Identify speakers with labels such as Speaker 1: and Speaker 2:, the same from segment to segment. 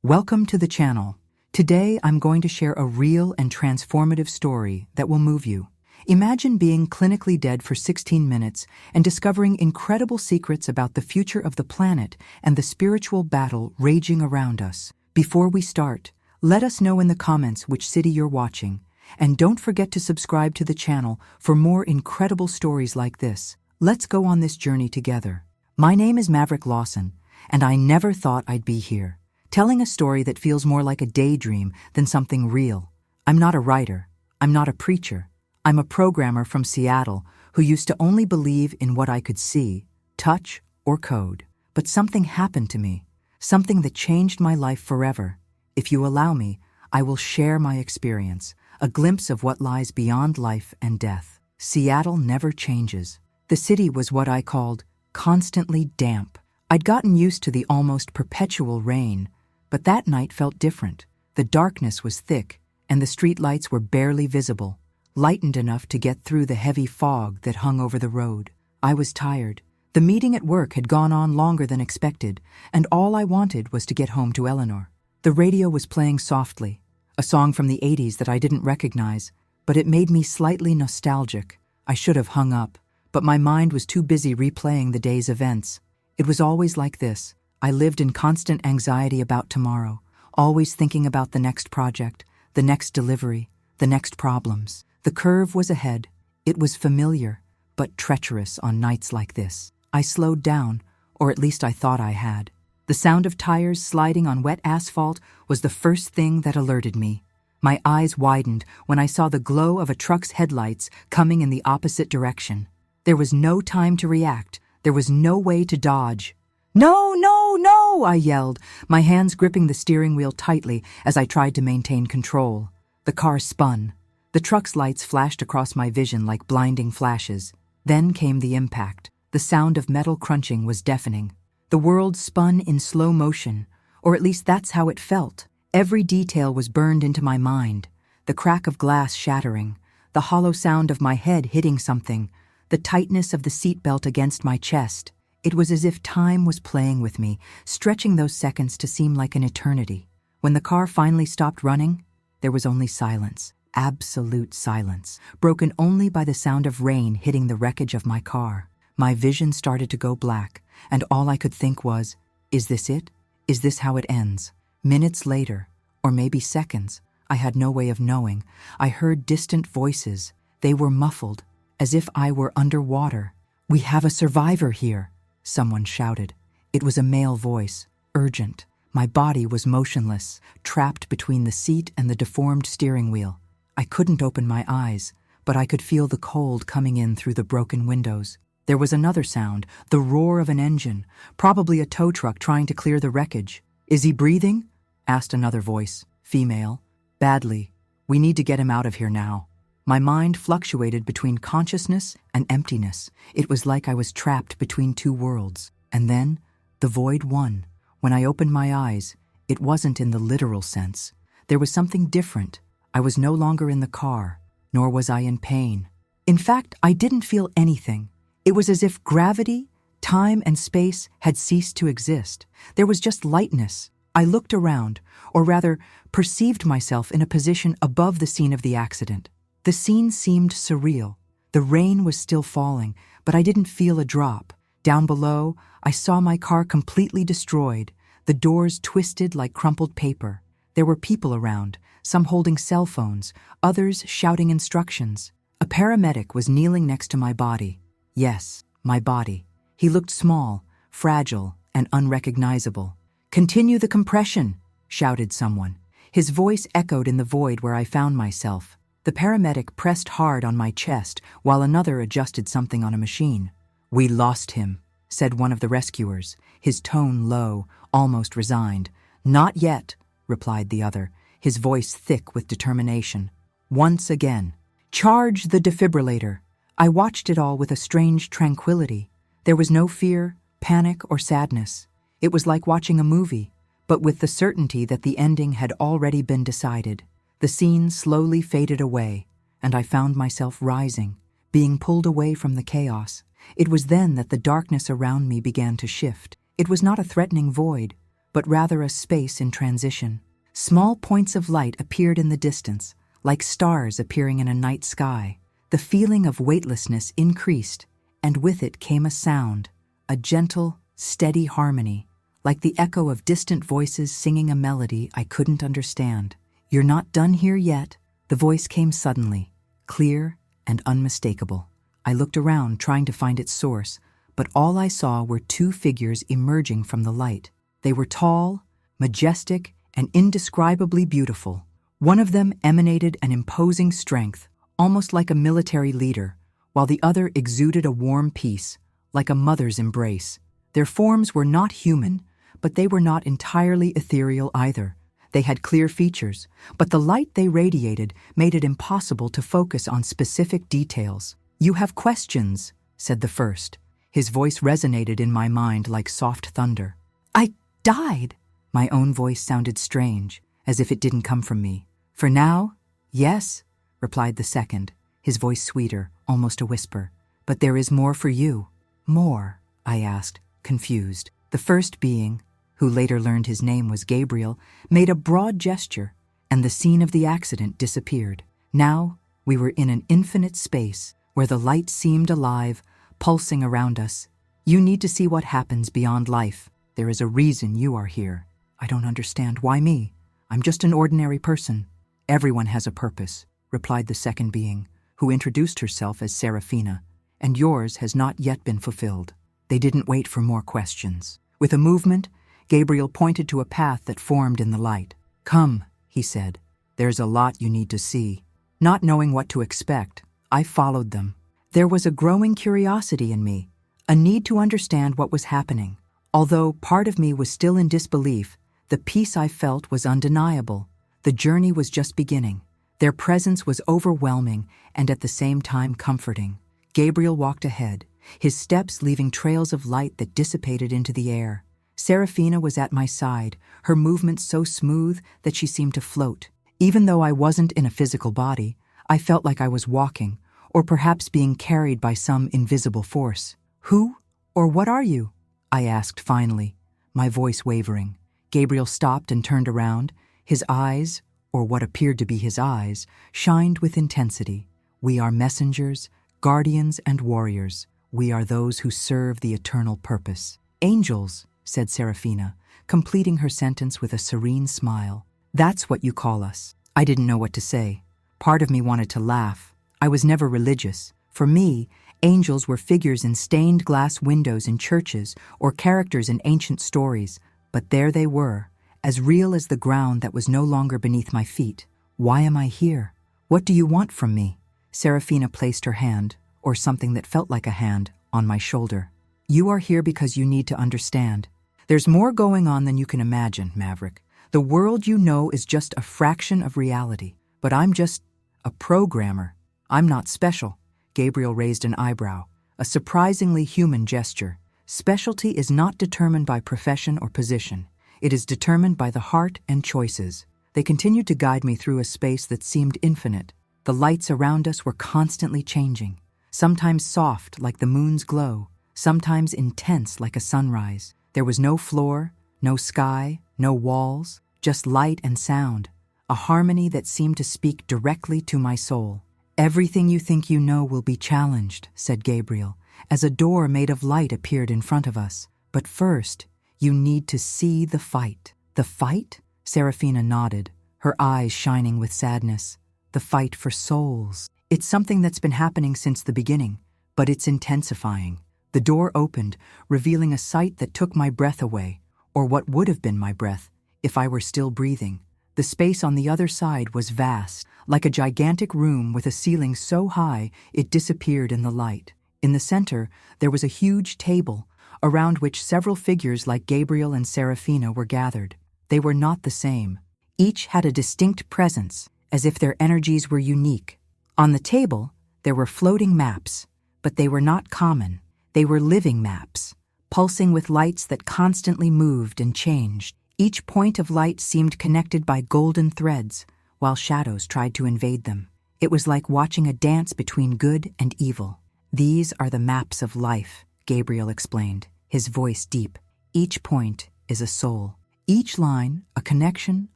Speaker 1: Welcome to the channel. Today I'm going to share a real and transformative story that will move you. Imagine being clinically dead for 16 minutes and discovering incredible secrets about the future of the planet and the spiritual battle raging around us. Before we start, let us know in the comments which city you're watching, and don't forget to subscribe to the channel for more incredible stories like this. Let's go on this journey together. My name is Maverick Lawson, and I never thought I'd be here, telling a story that feels more like a daydream than something real. I'm not a writer. I'm not a preacher. I'm a programmer from Seattle who used to only believe in what I could see, touch, or code. But something happened to me, something that changed my life forever. If you allow me, I will share my experience, a glimpse of what lies beyond life and death. Seattle never changes. The city was what I called constantly damp. I'd gotten used to the almost perpetual rain, but that night felt different. The darkness was thick, and the streetlights were barely visible, lightened enough to get through the heavy fog that hung over the road. I was tired. The meeting at work had gone on longer than expected, and all I wanted was to get home to Eleanor. The radio was playing softly, a song from the 80s that I didn't recognize, but it made me slightly nostalgic. I should have hung up, but my mind was too busy replaying the day's events. It was always like this. I lived in constant anxiety about tomorrow, always thinking about the next project, the next delivery, the next problems. The curve was ahead. It was familiar, but treacherous on nights like this. I slowed down, or at least I thought I had. The sound of tires sliding on wet asphalt was the first thing that alerted me. My eyes widened when I saw the glow of a truck's headlights coming in the opposite direction. There was no time to react. There was no way to dodge. "No, no, no!" I yelled, my hands gripping the steering wheel tightly as I tried to maintain control. The car spun. The truck's lights flashed across my vision like blinding flashes. Then came the impact. The sound of metal crunching was deafening. The world spun in slow motion, or at least that's how it felt. Every detail was burned into my mind. The crack of glass shattering, the hollow sound of my head hitting something, the tightness of the seatbelt against my chest. It was as if time was playing with me, stretching those seconds to seem like an eternity. When the car finally stopped running, there was only silence, absolute silence, broken only by the sound of rain hitting the wreckage of my car. My vision started to go black, and all I could think was, is this it? Is this how it ends? Minutes later, or maybe seconds, I had no way of knowing, I heard distant voices. They were muffled, as if I were underwater. "We have a survivor here," someone shouted. It was a male voice, urgent. My body was motionless, trapped between the seat and the deformed steering wheel. I couldn't open my eyes, but I could feel the cold coming in through the broken windows. There was another sound, the roar of an engine, probably a tow truck trying to clear the wreckage. "Is he breathing?" asked another voice, female. "Badly. We need to get him out of here now." My mind fluctuated between consciousness and emptiness. It was like I was trapped between two worlds. And then, the void won. When I opened my eyes, it wasn't in the literal sense. There was something different. I was no longer in the car, nor was I in pain. In fact, I didn't feel anything. It was as if gravity, time, and space had ceased to exist. There was just lightness. I looked around, or rather, perceived myself in a position above the scene of the accident. The scene seemed surreal. The rain was still falling, but I didn't feel a drop. Down below, I saw my car completely destroyed, the doors twisted like crumpled paper. There were people around, some holding cell phones, others shouting instructions. A paramedic was kneeling next to my body. Yes, my body. He looked small, fragile, and unrecognizable. "Continue the compression," shouted someone. His voice echoed in the void where I found myself. The paramedic pressed hard on my chest while another adjusted something on a machine. "We lost him," said one of the rescuers, his tone low, almost resigned. "Not yet," replied the other, his voice thick with determination. Once again, "Charge the defibrillator." I watched it all with a strange tranquility. There was no fear, panic, or sadness. It was like watching a movie, but with the certainty that the ending had already been decided. The scene slowly faded away, and I found myself rising, being pulled away from the chaos. It was then that the darkness around me began to shift. It was not a threatening void, but rather a space in transition. Small points of light appeared in the distance, like stars appearing in a night sky. The feeling of weightlessness increased, and with it came a sound, a gentle, steady harmony, like the echo of distant voices singing a melody I couldn't understand. "You're not done here yet," the voice came suddenly, clear and unmistakable. I looked around, trying to find its source, but all I saw were two figures emerging from the light. They were tall, majestic, and indescribably beautiful. One of them emanated an imposing strength, almost like a military leader, while the other exuded a warm peace, like a mother's embrace. Their forms were not human, but they were not entirely ethereal either. They had clear features, but the light they radiated made it impossible to focus on specific details. "You have questions," said the first. His voice resonated in my mind like soft thunder. "I died." My own voice sounded strange, as if it didn't come from me. "For now, yes," replied the second, his voice sweeter, almost a whisper. "But there is more for you." "More?" I asked, confused. The first being, who later learned his name was Gabriel, made a broad gesture, and the scene of the accident disappeared. Now we were in an infinite space where the light seemed alive, pulsing around us. "You need to see what happens beyond life. There is a reason you are here." "I don't understand. Why me? I'm just an ordinary person." "Everyone has a purpose," replied the second being, who introduced herself as Seraphina, "and yours has not yet been fulfilled." They didn't wait for more questions. With a movement, Gabriel pointed to a path that formed in the light. "Come," he said. "There's a lot you need to see." Not knowing what to expect, I followed them. There was a growing curiosity in me, a need to understand what was happening. Although part of me was still in disbelief, the peace I felt was undeniable. The journey was just beginning. Their presence was overwhelming and at the same time comforting. Gabriel walked ahead, his steps leaving trails of light that dissipated into the air. Seraphina was at my side, her movements so smooth that she seemed to float. Even though I wasn't in a physical body, I felt like I was walking, or perhaps being carried by some invisible force. "Who or what are you?" I asked finally, my voice wavering. Gabriel stopped and turned around. His eyes, or what appeared to be his eyes, shined with intensity. "We are messengers, guardians, and warriors. We are those who serve the eternal purpose." "Angels," said Seraphina, completing her sentence with a serene smile. "That's what you call us." I didn't know what to say. Part of me wanted to laugh. I was never religious. For me, angels were figures in stained glass windows in churches or characters in ancient stories. But there they were, as real as the ground that was no longer beneath my feet. "Why am I here? What do you want from me?" Seraphina placed her hand, or something that felt like a hand, on my shoulder. "You are here because you need to understand. There's more going on than you can imagine, Maverick. The world you know is just a fraction of reality. But I'm just a programmer. I'm not special." Gabriel raised an eyebrow, a surprisingly human gesture. "Specialty is not determined by profession or position. It is determined by the heart and choices." They continued to guide me through a space that seemed infinite. The lights around us were constantly changing, sometimes soft like the moon's glow, sometimes intense like a sunrise. There was no floor, no sky, no walls, just light and sound, a harmony that seemed to speak directly to my soul. "Everything you think you know will be challenged," said Gabriel, as a door made of light appeared in front of us. "But first, you need to see the fight." "The fight?" Seraphina nodded, her eyes shining with sadness. "The fight for souls. It's something that's been happening since the beginning, but it's intensifying." The door opened, revealing a sight that took my breath away, or what would have been my breath if I were still breathing. The space on the other side was vast, like a gigantic room with a ceiling so high it disappeared in the light. In the center, there was a huge table, around which several figures like Gabriel and Seraphina were gathered. They were not the same. Each had a distinct presence, as if their energies were unique. On the table, there were floating maps, but they were not common. They were living maps, pulsing with lights that constantly moved and changed. Each point of light seemed connected by golden threads, while shadows tried to invade them. It was like watching a dance between good and evil. "These are the maps of life," Gabriel explained, his voice deep. "Each point is a soul. Each line, a connection,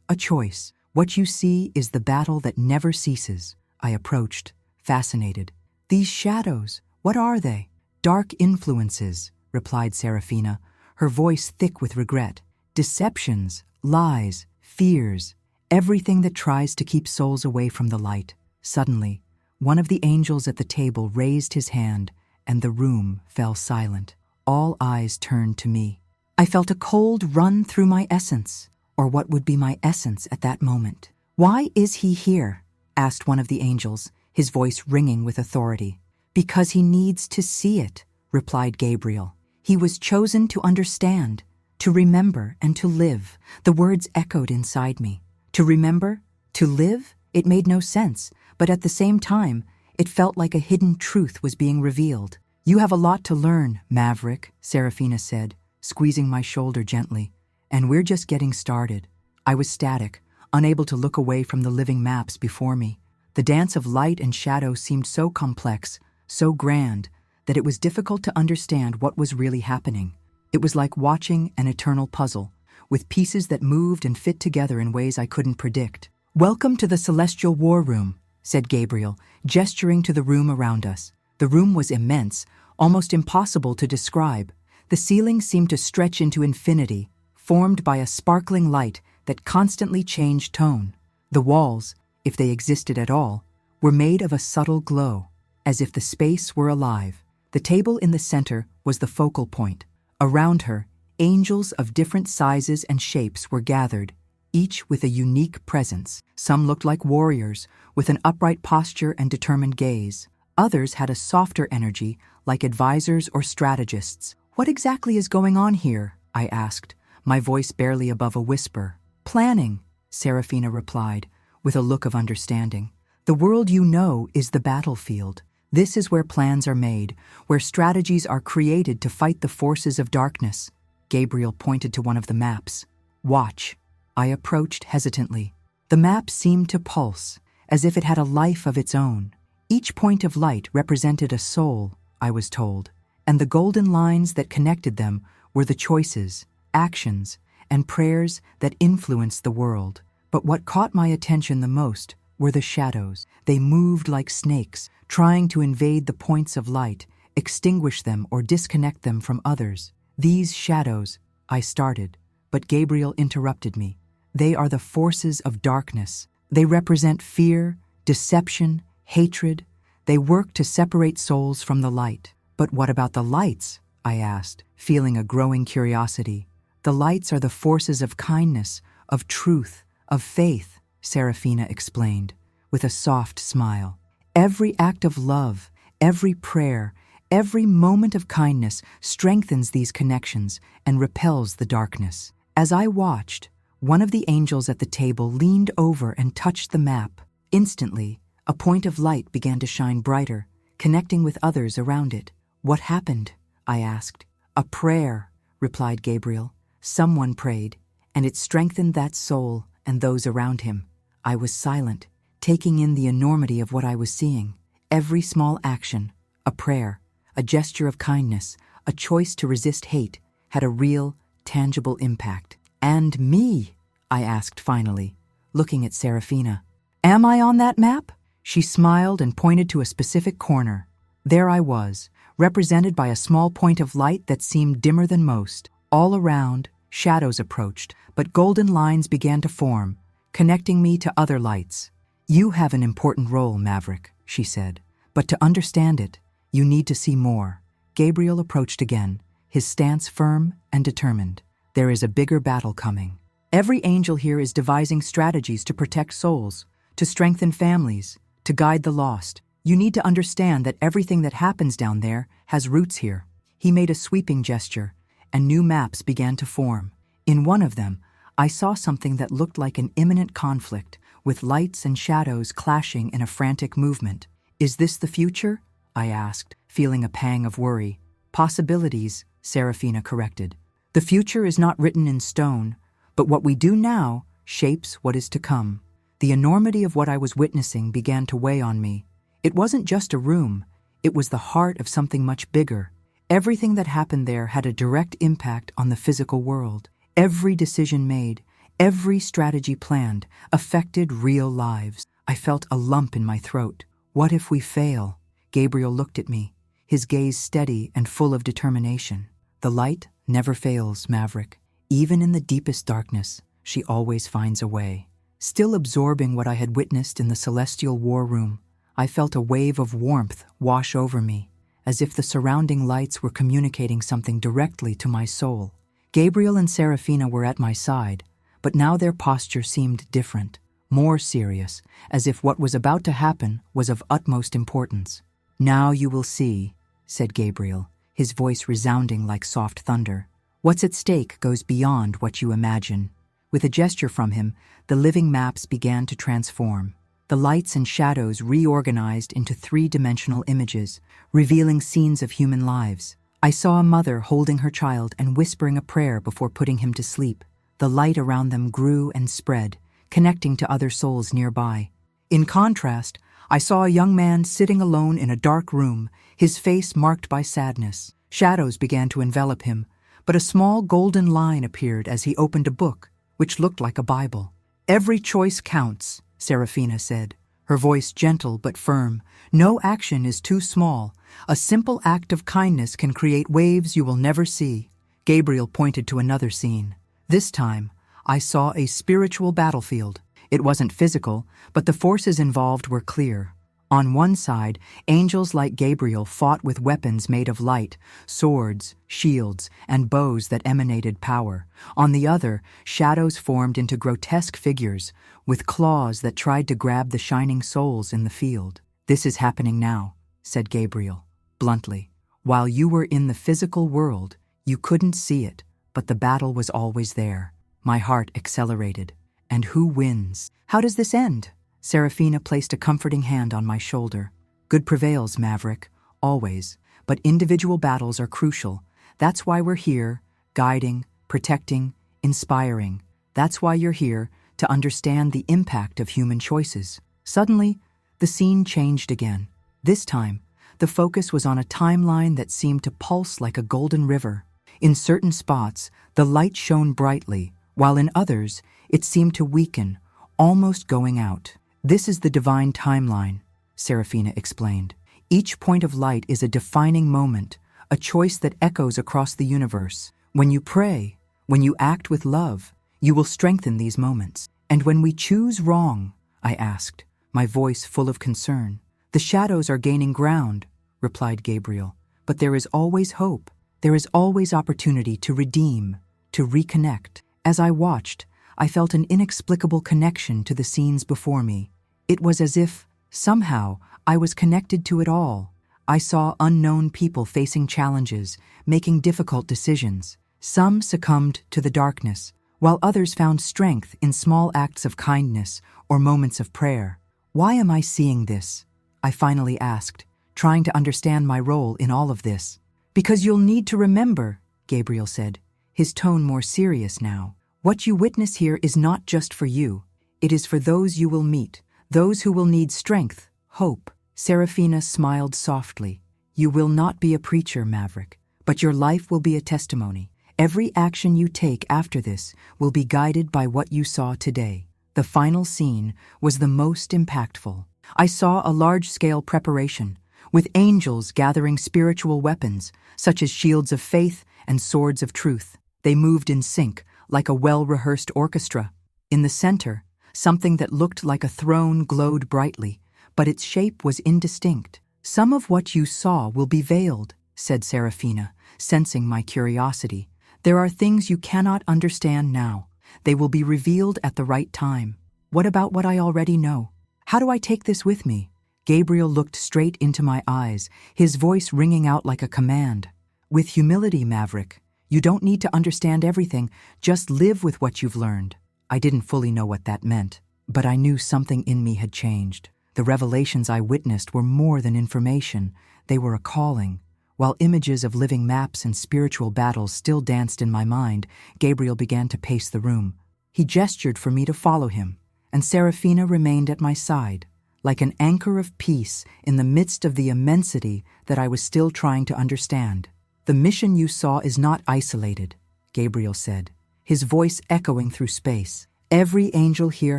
Speaker 1: a choice. What you see is the battle that never ceases. I approached, fascinated. These shadows, what are they? Dark influences, replied Serafina, her voice thick with regret. Deceptions, lies, fears, everything that tries to keep souls away from the light. Suddenly, one of the angels at the table raised his hand, and the room fell silent. All eyes turned to me. I felt a cold run through my essence, or what would be my essence at that moment. "Why is he here?" asked one of the angels, his voice ringing with authority. "Because he needs to see it," replied Gabriel. "He was chosen to understand, to remember, and to live." The words echoed inside me. To remember? To live? It made no sense, but at the same time, it felt like a hidden truth was being revealed. "You have a lot to learn, Maverick," Serafina said, squeezing my shoulder gently. "And we're just getting started." I was static, unable to look away from the living maps before me. The dance of light and shadow seemed so complex, so grand, that it was difficult to understand what was really happening. It was like watching an eternal puzzle, with pieces that moved and fit together in ways I couldn't predict. "Welcome to the Celestial War Room," said Gabriel, gesturing to the room around us. The room was immense, almost impossible to describe. The ceiling seemed to stretch into infinity, formed by a sparkling light that constantly changed tone. The walls, if they existed at all, were made of a subtle glow, as if the space were alive. The table in the center was the focal point. Around her, angels of different sizes and shapes were gathered, each with a unique presence. Some looked like warriors, with an upright posture and determined gaze. Others had a softer energy, like advisors or strategists. "What exactly is going on here?" I asked, my voice barely above a whisper. "Planning," Serafina replied, with a look of understanding. "The world you know is the battlefield. This is where plans are made, where strategies are created to fight the forces of darkness." Gabriel pointed to one of the maps. "Watch." I approached hesitantly. The map seemed to pulse, as if it had a life of its own. Each point of light represented a soul, I was told, and the golden lines that connected them were the choices, actions, and prayers that influenced the world. But what caught my attention the most were the shadows. They moved like snakes, trying to invade the points of light, extinguish them or disconnect them from others. "These shadows," I started, but Gabriel interrupted me. "They are the forces of darkness. They represent fear, deception, hatred. They work to separate souls from the light." "But what about the lights?" I asked, feeling a growing curiosity. "The lights are the forces of kindness, of truth, of faith," Serafina explained, with a soft smile. "Every act of love, every prayer, every moment of kindness strengthens these connections and repels the darkness." As I watched, one of the angels at the table leaned over and touched the map. Instantly, a point of light began to shine brighter, connecting with others around it. "What happened?" I asked. "A prayer," replied Gabriel. "Someone prayed, and it strengthened that soul and those around him." I was silent, taking in the enormity of what I was seeing. Every small action, a prayer, a gesture of kindness, a choice to resist hate, had a real, tangible impact. "And me?" I asked finally, looking at Serafina. "Am I on that map?" She smiled and pointed to a specific corner. There I was, represented by a small point of light that seemed dimmer than most. All around, shadows approached, but golden lines began to form, connecting me to other lights. "You have an important role, Maverick," she said, "but to understand it, you need to see more." Gabriel approached again, his stance firm and determined. "There is a bigger battle coming. Every angel here is devising strategies to protect souls, to strengthen families, to guide the lost. You need to understand that everything that happens down there has roots here." He made a sweeping gesture, and new maps began to form. In one of them, I saw something that looked like an imminent conflict, with lights and shadows clashing in a frantic movement. "Is this the future?" I asked, feeling a pang of worry. "Possibilities," Serafina corrected. "The future is not written in stone, but what we do now shapes what is to come." The enormity of what I was witnessing began to weigh on me. It wasn't just a room, it was the heart of something much bigger. Everything that happened there had a direct impact on the physical world. Every decision made, every strategy planned, affected real lives. I felt a lump in my throat. What if we fail? Gabriel looked at me, his gaze steady and full of determination. The light never fails, Maverick. Even in the deepest darkness, she always finds a way. Still absorbing what I had witnessed in the celestial war room, I felt a wave of warmth wash over me, as if the surrounding lights were communicating something directly to my soul. Gabriel and Serafina were at my side, but now their posture seemed different, more serious, as if what was about to happen was of utmost importance. "Now you will see," said Gabriel, his voice resounding like soft thunder. "What's at stake goes beyond what you imagine." With a gesture from him, the living maps began to transform. The lights and shadows reorganized into three-dimensional images, revealing scenes of human lives. I saw a mother holding her child and whispering a prayer before putting him to sleep. The light around them grew and spread, connecting to other souls nearby. In contrast, I saw a young man sitting alone in a dark room, his face marked by sadness. Shadows began to envelop him, but a small golden line appeared as he opened a book, which looked like a Bible. "Every choice counts," Serafina said, her voice gentle but firm. "No action is too small. A simple act of kindness can create waves you will never see." Gabriel pointed to another scene. This time, I saw a spiritual battlefield. It wasn't physical, but the forces involved were clear. On one side, angels like Gabriel fought with weapons made of light, swords, shields, and bows that emanated power. On the other, shadows formed into grotesque figures, with claws that tried to grab the shining souls in the field. "This is happening now," said Gabriel, bluntly. "While you were in the physical world, you couldn't see it, but the battle was always there." My heart accelerated. "And who wins? How does this end?" Serafina placed a comforting hand on my shoulder. "Good prevails, Maverick, always, but individual battles are crucial. That's why we're here, guiding, protecting, inspiring. That's why you're here, to understand the impact of human choices." Suddenly, the scene changed again. This time, the focus was on a timeline that seemed to pulse like a golden river. In certain spots, the light shone brightly, while in others, it seemed to weaken, almost going out. "This is the divine timeline," Serafina explained. "Each point of light is a defining moment, a choice that echoes across the universe. When you pray, when you act with love, you will strengthen these moments. And when we choose wrong," I asked, my voice full of concern. "The shadows are gaining ground," replied Gabriel. "But there is always hope. There is always opportunity to redeem, to reconnect." As I watched, I felt an inexplicable connection to the scenes before me. It was as if, somehow, I was connected to it all. I saw unknown people facing challenges, making difficult decisions. Some succumbed to the darkness, while others found strength in small acts of kindness or moments of prayer. "Why am I seeing this?" I finally asked, trying to understand my role in all of this. "Because you'll need to remember," Gabriel said, his tone more serious now. "What you witness here is not just for you. It is for those you will meet, those who will need strength, hope." Serafina smiled softly. "You will not be a preacher, Maverick, but your life will be a testimony. Every action you take after this will be guided by what you saw today." The final scene was the most impactful. I saw a large-scale preparation, with angels gathering spiritual weapons, such as shields of faith and swords of truth. They moved in sync, like a well-rehearsed orchestra. In the center, something that looked like a throne glowed brightly, but its shape was indistinct. "Some of what you saw will be veiled," said Serafina, sensing my curiosity. "There are things you cannot understand now. They will be revealed at the right time." "What about what I already know? How do I take this with me?" Gabriel looked straight into my eyes, his voice ringing out like a command. "With humility, Maverick. You don't need to understand everything, just live with what you've learned." I didn't fully know what that meant, but I knew something in me had changed. The revelations I witnessed were more than information, they were a calling. While images of living maps and spiritual battles still danced in my mind, Gabriel began to pace the room. He gestured for me to follow him, and Serafina remained at my side, like an anchor of peace in the midst of the immensity that I was still trying to understand. "The mission you saw is not isolated," Gabriel said, his voice echoing through space. Every angel here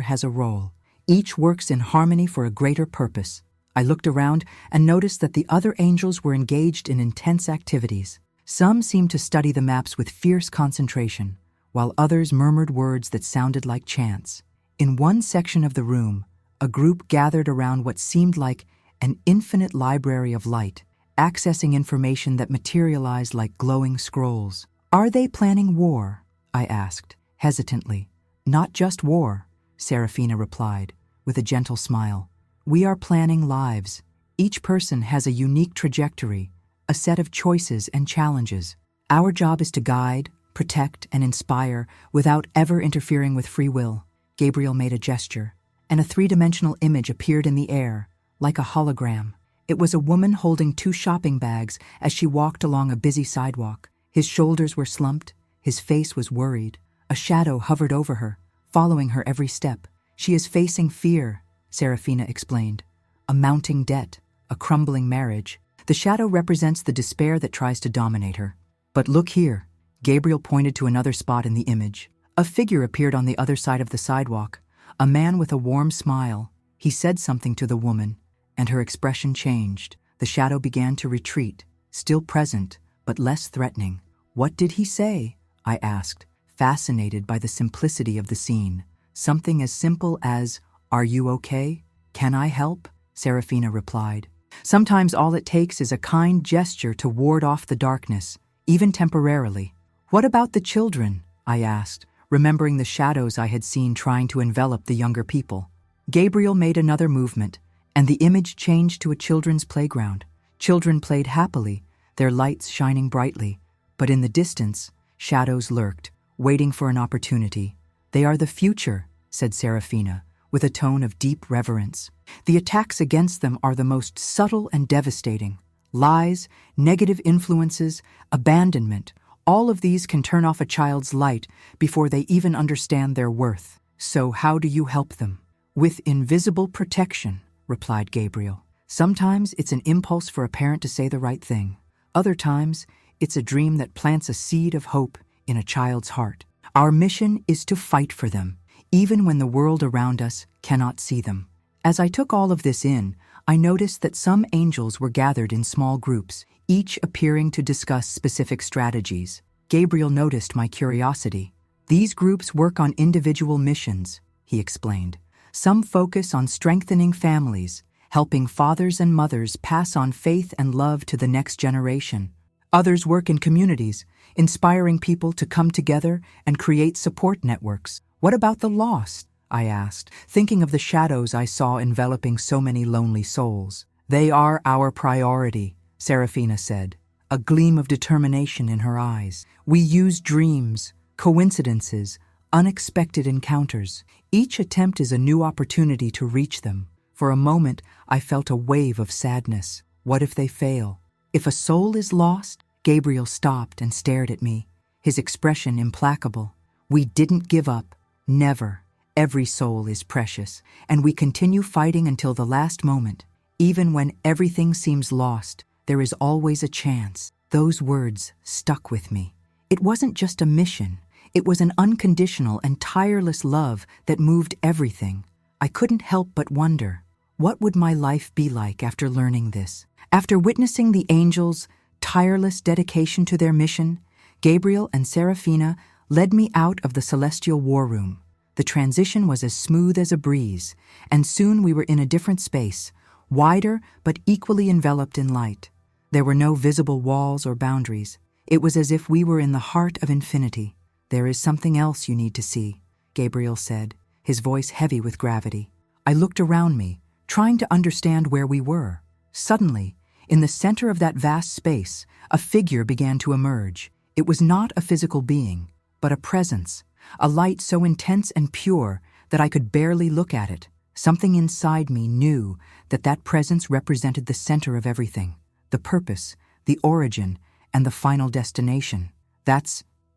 Speaker 1: has a role. Each works in harmony for a greater purpose. I looked around and noticed that the other angels were engaged in intense activities. Some seemed to study the maps with fierce concentration, while others murmured words that sounded like chants. In one section of the room, a group gathered around what seemed like an infinite library of light, accessing information that materialized like glowing scrolls. "Are they planning war?" I asked, hesitantly. "Not just war," Serafina replied, with a gentle smile. "We are planning lives. Each person has a unique trajectory, a set of choices and challenges. Our job is to guide, protect, and inspire without ever interfering with free will." Gabriel made a gesture, and a three-dimensional image appeared in the air, like a hologram. It was a woman holding 2 shopping bags as she walked along a busy sidewalk. His shoulders were slumped, his face was worried. A shadow hovered over her, following her every step. "She is facing fear," Serafina explained. "A mounting debt, a crumbling marriage. The shadow represents the despair that tries to dominate her. But look here." Gabriel pointed to another spot in the image. A figure appeared on the other side of the sidewalk, a man with a warm smile. He said something to the woman, and her expression changed. The shadow began to retreat, still present, but less threatening. "What did he say?" I asked, fascinated by the simplicity of the scene. "Something as simple as, 'Are you okay? Can I help?'" Serafina replied. "Sometimes all it takes is a kind gesture to ward off the darkness, even temporarily." "What about the children?" I asked, remembering the shadows I had seen trying to envelop the younger people. Gabriel made another movement, and the image changed to a children's playground. Children played happily, their lights shining brightly, but in the distance, shadows lurked, waiting for an opportunity. "They are the future," said Serafina, with a tone of deep reverence. "The attacks against them are the most subtle and devastating. Lies, negative influences, abandonment, all of these can turn off a child's light before they even understand their worth. So how do you help them?" "With invisible protection," replied Gabriel. "Sometimes it's an impulse for a parent to say the right thing. Other times, it's a dream that plants a seed of hope in a child's heart. Our mission is to fight for them, even when the world around us cannot see them." As I took all of this in, I noticed that some angels were gathered in small groups, each appearing to discuss specific strategies. Gabriel noticed my curiosity. "These groups work on individual missions," he explained. "Some focus on strengthening families, helping fathers and mothers pass on faith and love to the next generation. Others work in communities, inspiring people to come together and create support networks." "What about the lost?" I asked, thinking of the shadows I saw enveloping so many lonely souls. "They are our priority," Serafina said, a gleam of determination in her eyes. "We use dreams, coincidences, unexpected encounters. Each attempt is a new opportunity to reach them." For a moment, I felt a wave of sadness. What if they fail? If a soul is lost? Gabriel stopped and stared at me, his expression implacable. "We didn't give up. Never. Every soul is precious, and we continue fighting until the last moment. Even when everything seems lost, there is always a chance." Those words stuck with me. It wasn't just a mission. It was an unconditional and tireless love that moved everything. I couldn't help but wonder, what would my life be like after learning this? After witnessing the angels' tireless dedication to their mission, Gabriel and Serafina led me out of the celestial war room. The transition was as smooth as a breeze, and soon we were in a different space, wider but equally enveloped in light. There were no visible walls or boundaries. It was as if we were in the heart of infinity. "There is something else you need to see," Gabriel said, his voice heavy with gravity. I looked around me, trying to understand where we were. Suddenly, in the center of that vast space, a figure began to emerge. It was not a physical being, but a presence, a light so intense and pure that I could barely look at it. Something inside me knew that that presence represented the center of everything, the purpose, the origin, and the final destination.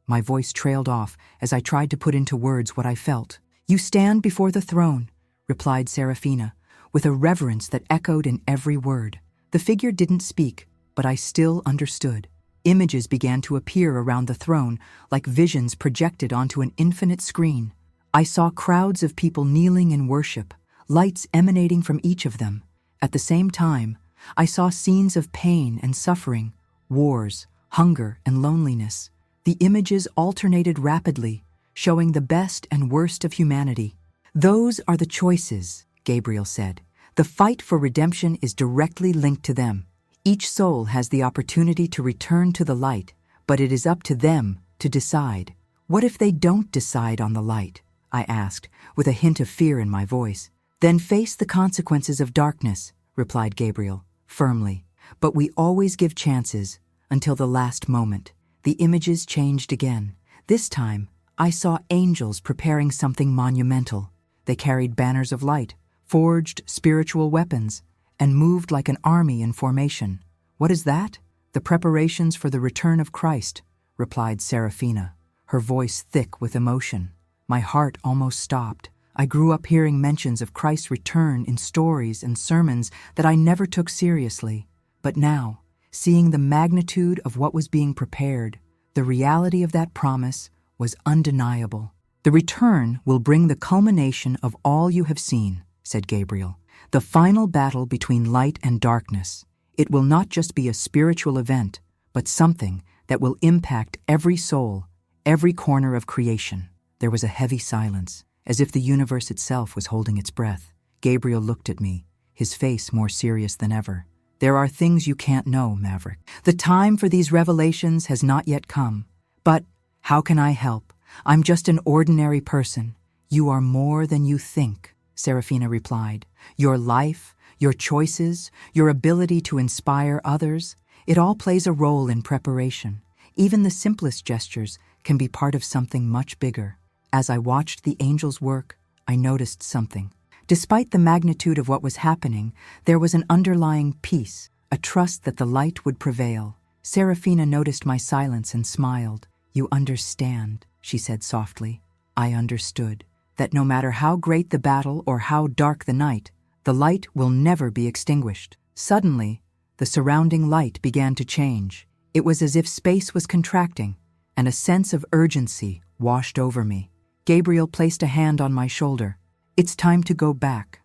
Speaker 1: My voice trailed off as I tried to put into words what I felt. "You stand before the throne," replied Serafina, with a reverence that echoed in every word. The figure didn't speak, but I still understood. Images began to appear around the throne, like visions projected onto an infinite screen. I saw crowds of people kneeling in worship, lights emanating from each of them. At the same time, I saw scenes of pain and suffering, wars, hunger, and loneliness. The images alternated rapidly, showing the best and worst of humanity. "Those are the choices," Gabriel said. "The fight for redemption is directly linked to them. Each soul has the opportunity to return to the light, but it is up to them to decide." "What if they don't decide on the light?" I asked, with a hint of fear in my voice. "Then face the consequences of darkness," replied Gabriel, firmly. "But we always give chances, until the last moment." The images changed again. This time, I saw angels preparing something monumental. They carried banners of light, forged spiritual weapons, and moved like an army in formation. "What is that?" "The preparations for the return of Christ," replied Seraphina, her voice thick with emotion. My heart almost stopped. I grew up hearing mentions of Christ's return in stories and sermons that I never took seriously. But now, seeing the magnitude of what was being prepared, the reality of that promise was undeniable. "The return will bring the culmination of all you have seen," said Gabriel. "The final battle between light and darkness. It will not just be a spiritual event, but something that will impact every soul, every corner of creation." There was a heavy silence, as if the universe itself was holding its breath. Gabriel looked at me, his face more serious than ever. "There are things you can't know, Maverick. The time for these revelations has not yet come. But how can I help? I'm just an ordinary person." "You are more than you think," Seraphina replied. "Your life, your choices, your ability to inspire others, it all plays a role in preparation. Even the simplest gestures can be part of something much bigger." As I watched the angels work, I noticed something. Despite the magnitude of what was happening, there was an underlying peace, a trust that the light would prevail. Seraphina noticed my silence and smiled. "You understand," she said softly. I understood that no matter how great the battle or how dark the night, the light will never be extinguished. Suddenly, the surrounding light began to change. It was as if space was contracting, and a sense of urgency washed over me. Gabriel placed a hand on my shoulder. "It's time to go back,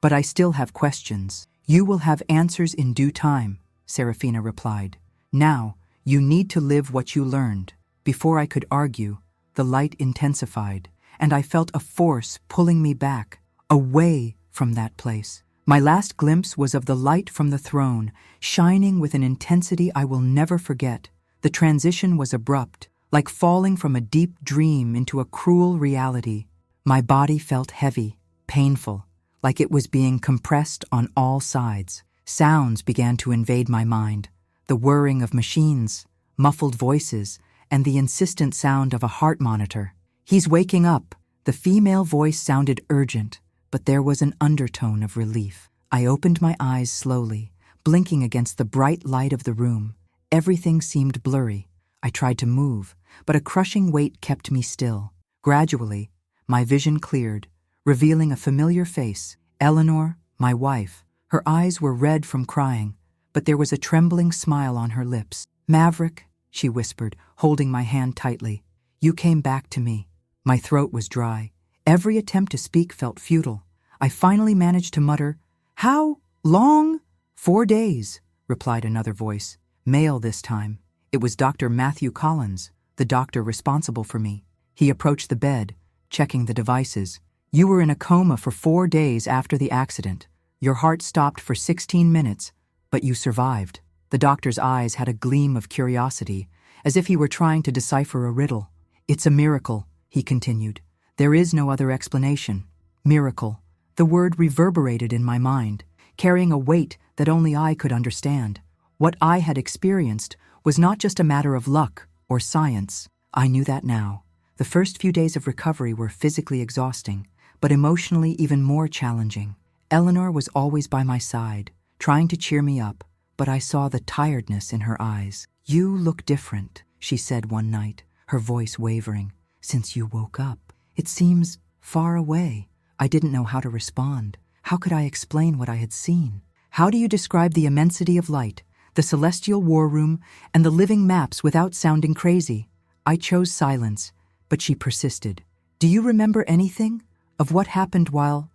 Speaker 1: but I still have questions." "You will have answers in due time," Seraphina replied. "Now, you need to live what you learned." Before I could argue, the light intensified, and I felt a force pulling me back, away from that place. My last glimpse was of the light from the throne, shining with an intensity I will never forget. The transition was abrupt, like falling from a deep dream into a cruel reality. My body felt heavy, painful, like it was being compressed on all sides. Sounds began to invade my mind, the whirring of machines, muffled voices, and the insistent sound of a heart monitor. "He's waking up." The female voice sounded urgent, but there was an undertone of relief. I opened my eyes slowly, blinking against the bright light of the room. Everything seemed blurry. I tried to move, but a crushing weight kept me still. Gradually, my vision cleared, revealing a familiar face, Eleanor, my wife. Her eyes were red from crying, but there was a trembling smile on her lips. "Maverick," she whispered, holding my hand tightly. "You came back to me." My throat was dry. Every attempt to speak felt futile. I finally managed to mutter, "How long?" "4 days," replied another voice, male this time. It was Dr. Matthew Collins, the doctor responsible for me. He approached the bed, checking the devices. "You were in a coma for 4 days after the accident. Your heart stopped for 16 minutes, but you survived." The doctor's eyes had a gleam of curiosity, as if he were trying to decipher a riddle. "It's a miracle," he continued. "There is no other explanation." Miracle. The word reverberated in my mind, carrying a weight that only I could understand. What I had experienced was not just a matter of luck or science. I knew that now. The first few days of recovery were physically exhausting, but emotionally even more challenging. Eleanor was always by my side, trying to cheer me up, but I saw the tiredness in her eyes. "You look different," she said one night, her voice wavering. "Since you woke up, it seems far away." I didn't know how to respond. How could I explain what I had seen? "How do you describe the immensity of light the celestial war room, and the living maps without sounding crazy. I chose silence, but she persisted. Do you remember anything of what happened while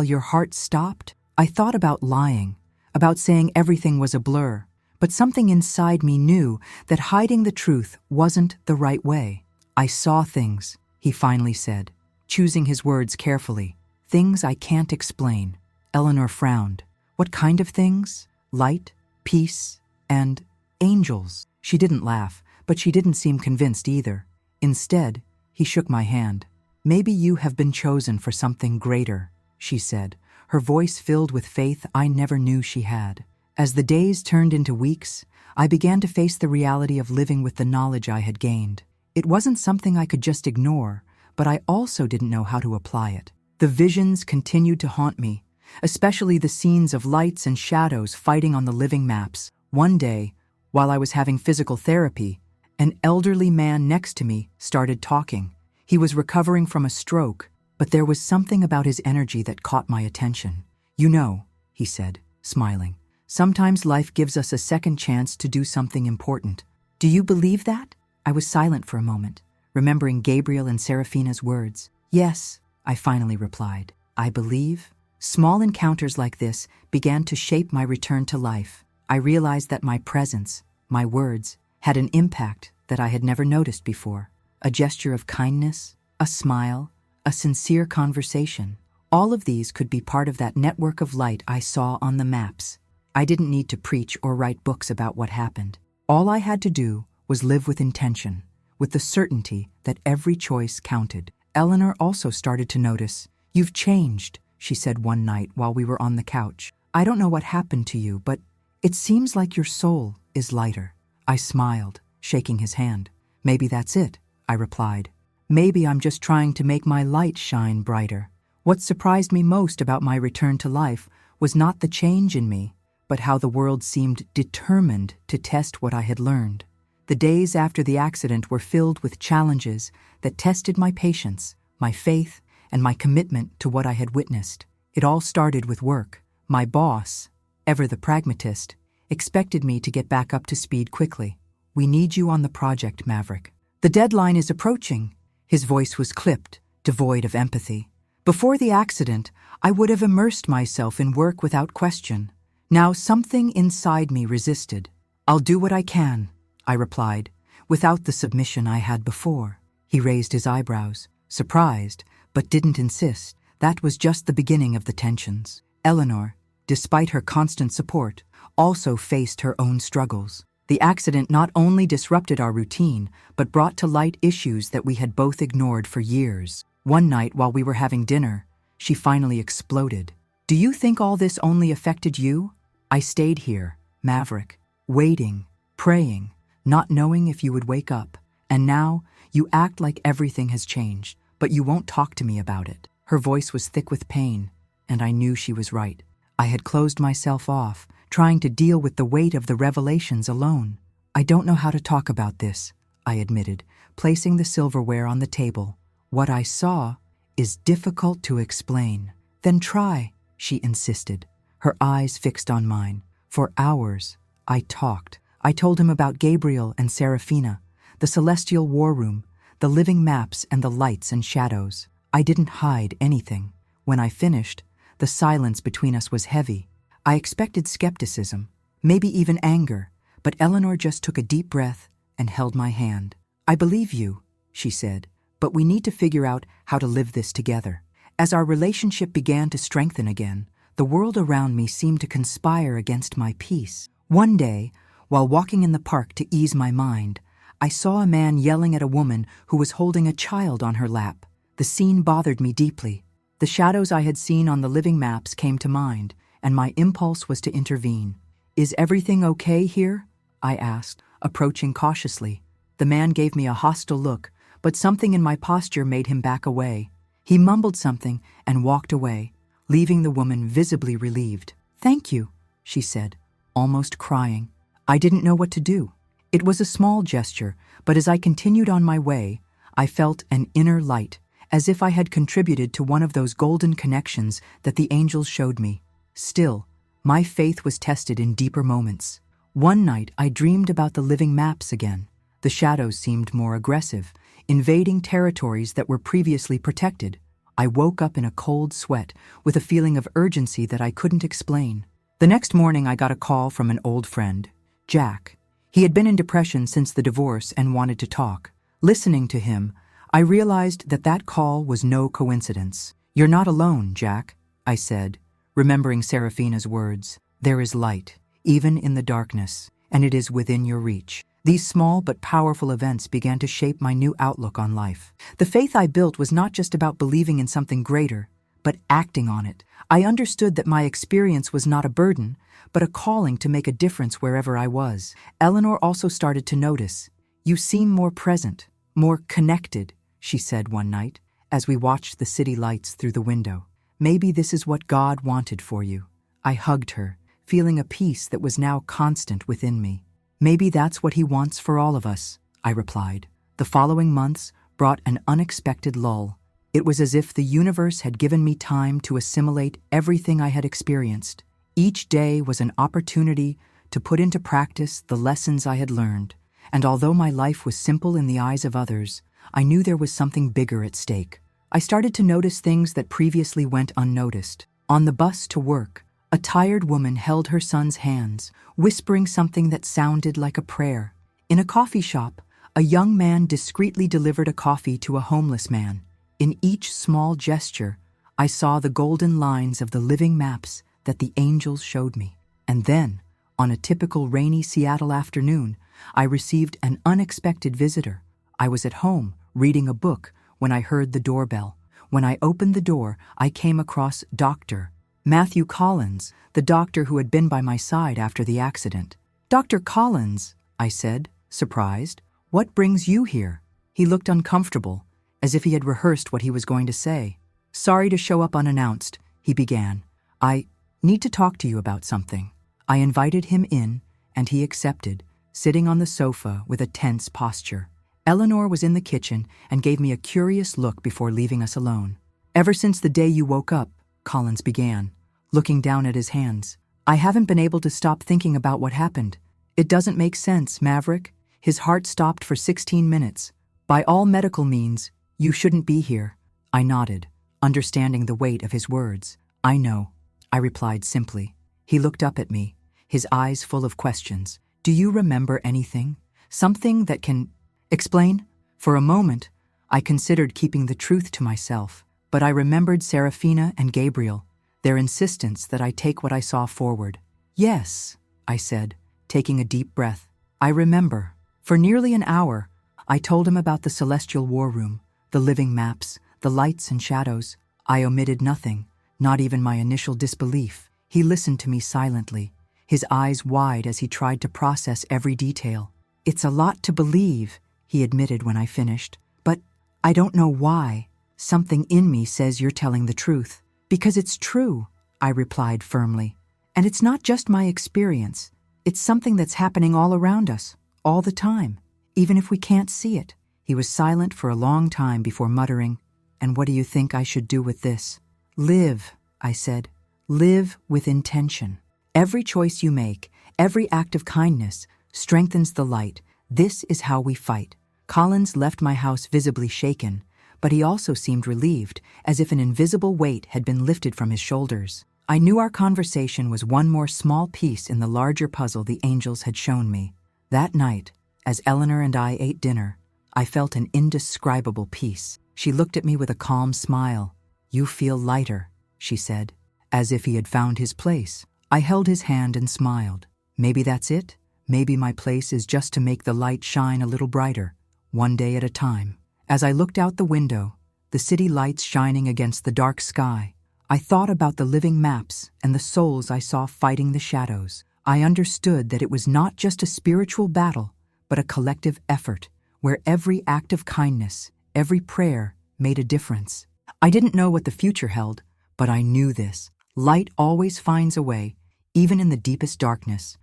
Speaker 1: your heart stopped? I thought about lying, about saying everything was a blur, but something inside me knew that hiding the truth wasn't the right way. I saw things, he finally said, choosing his words carefully. Things I can't explain. Eleanor frowned. What kind of things? Light, peace, and angels. She didn't laugh, but she didn't seem convinced either. Instead, he shook my hand. Maybe you have been chosen for something greater, she said, her voice filled with faith I never knew she had. As the days turned into weeks, I began to face the reality of living with the knowledge I had gained. It wasn't something I could just ignore, but I also didn't know how to apply it. The visions continued to haunt me, especially the scenes of lights and shadows fighting on the living maps. One day, while I was having physical therapy, an elderly man next to me started talking. He was recovering from a stroke, but there was something about his energy that caught my attention. You know, he said, smiling, sometimes life gives us a second chance to do something important. Do you believe that? I was silent for a moment, remembering Gabriel and Serafina's words. Yes, I finally replied. I believe. Small encounters like this began to shape my return to life. I realized that my presence, my words, had an impact that I had never noticed before. A gesture of kindness, a smile, a sincere conversation. All of these could be part of that network of light I saw on the maps. I didn't need to preach or write books about what happened. All I had to do was live with intention, with the certainty that every choice counted. Eleanor also started to notice. You've changed, she said one night while we were on the couch. I don't know what happened to you, but it seems like your soul is lighter. I smiled, shaking his hand. Maybe that's it, I replied. Maybe I'm just trying to make my light shine brighter. What surprised me most about my return to life was not the change in me, but how the world seemed determined to test what I had learned. The days after the accident were filled with challenges that tested my patience, my faith, and my commitment to what I had witnessed. It all started with work. My boss, ever the pragmatist, expected me to get back up to speed quickly. We need you on the project, Maverick. The deadline is approaching. His voice was clipped, devoid of empathy. Before the accident, I would have immersed myself in work without question. Now something inside me resisted. I'll do what I can, I replied, without the submission I had before. He raised his eyebrows, surprised, but didn't insist. That was just the beginning of the tensions. Eleanor, despite her constant support, also faced her own struggles. The accident not only disrupted our routine, but brought to light issues that we had both ignored for years. One night while we were having dinner, she finally exploded. Do you think all this only affected you? I stayed here, Maverick, waiting, praying, not knowing if you would wake up. And now, you act like everything has changed, but you won't talk to me about it. Her voice was thick with pain, and I knew she was right. I had closed myself off, trying to deal with the weight of the revelations alone. I don't know how to talk about this, I admitted, placing the silverware on the table. What I saw is difficult to explain. Then try, she insisted, her eyes fixed on mine. For hours, I talked. I told him about Gabriel and Serafina, the celestial war room, the living maps and the lights and shadows. I didn't hide anything. When I finished, the silence between us was heavy. I expected skepticism, maybe even anger, but Eleanor just took a deep breath and held my hand. I believe you, she said, but we need to figure out how to live this together. As our relationship began to strengthen again, the world around me seemed to conspire against my peace. One day, while walking in the park to ease my mind, I saw a man yelling at a woman who was holding a child on her lap. The scene bothered me deeply. The shadows I had seen on the living maps came to mind, and my impulse was to intervene. Is everything okay here? I asked, approaching cautiously. The man gave me a hostile look, but something in my posture made him back away. He mumbled something and walked away, leaving the woman visibly relieved. Thank you, she said, almost crying. I didn't know what to do. It was a small gesture, but as I continued on my way, I felt an inner light, as if I had contributed to one of those golden connections that the angels showed me. Still, my faith was tested in deeper moments. One night, I dreamed about the living maps again. The shadows seemed more aggressive, invading territories that were previously protected. I woke up in a cold sweat, with a feeling of urgency that I couldn't explain. The next morning, I got a call from an old friend, Jack. He had been in depression since the divorce and wanted to talk. Listening to him, I realized that that call was no coincidence. "You're not alone, Jack," I said, remembering Serafina's words. "There is light, even in the darkness, and it is within your reach." These small but powerful events began to shape my new outlook on life. The faith I built was not just about believing in something greater, but acting on it. I understood that my experience was not a burden, but a calling to make a difference wherever I was. Eleanor also started to notice. "You seem more present, more connected," she said one night, as we watched the city lights through the window. "Maybe this is what God wanted for you." I hugged her, feeling a peace that was now constant within me. "Maybe that's what He wants for all of us," I replied. The following months brought an unexpected lull. It was as if the universe had given me time to assimilate everything I had experienced. Each day was an opportunity to put into practice the lessons I had learned, and although my life was simple in the eyes of others, I knew there was something bigger at stake. I started to notice things that previously went unnoticed. On the bus to work, a tired woman held her son's hands, whispering something that sounded like a prayer. In a coffee shop, a young man discreetly delivered a coffee to a homeless man. In each small gesture, I saw the golden lines of the living maps that the angels showed me. And then, on a typical rainy Seattle afternoon, I received an unexpected visitor. I was at home, reading a book, when I heard the doorbell. When I opened the door, I came across Dr. Matthew Collins, the doctor who had been by my side after the accident. "Dr. Collins," I said, surprised, "what brings you here?" He looked uncomfortable, as if he had rehearsed what he was going to say. "Sorry to show up unannounced," he began. "I need to talk to you about something." I invited him in, and he accepted, sitting on the sofa with a tense posture. Eleanor was in the kitchen and gave me a curious look before leaving us alone. "Ever since the day you woke up," Collins began, looking down at his hands, "I haven't been able to stop thinking about what happened. It doesn't make sense, Maverick." His heart stopped for 16 minutes. "By all medical means, you shouldn't be here." I nodded, understanding the weight of his words. "I know," I replied simply. He looked up at me, his eyes full of questions. "Do you remember anything? Something that can explain?" For a moment, I considered keeping the truth to myself, but I remembered Serafina and Gabriel, their insistence that I take what I saw forward. "Yes," I said, taking a deep breath. "I remember." For nearly an hour, I told him about the celestial war room, the living maps, the lights and shadows. I omitted nothing, not even my initial disbelief. He listened to me silently, his eyes wide as he tried to process every detail. "It's a lot to believe," he admitted when I finished, "but I don't know why. Something in me says you're telling the truth." "Because it's true," I replied firmly. "And it's not just my experience. It's something that's happening all around us, all the time, even if we can't see it." He was silent for a long time before muttering, "And what do you think I should do with this?" "Live," I said. "Live with intention. Every choice you make, every act of kindness, strengthens the light. This is how we fight." Collins left my house visibly shaken, but he also seemed relieved, as if an invisible weight had been lifted from his shoulders. I knew our conversation was one more small piece in the larger puzzle the angels had shown me. That night, as Eleanor and I ate dinner, I felt an indescribable peace. She looked at me with a calm smile. "You feel lighter," she said, as if he had found his place. I held his hand and smiled. Maybe that's it. Maybe my place is just to make the light shine a little brighter, one day at a time. As I looked out the window, the city lights shining against the dark sky, I thought about the living maps and the souls I saw fighting the shadows. I understood that it was not just a spiritual battle, but a collective effort, where every act of kindness, every prayer, made a difference. I didn't know what the future held, but I knew this. Light always finds a way, even in the deepest darkness.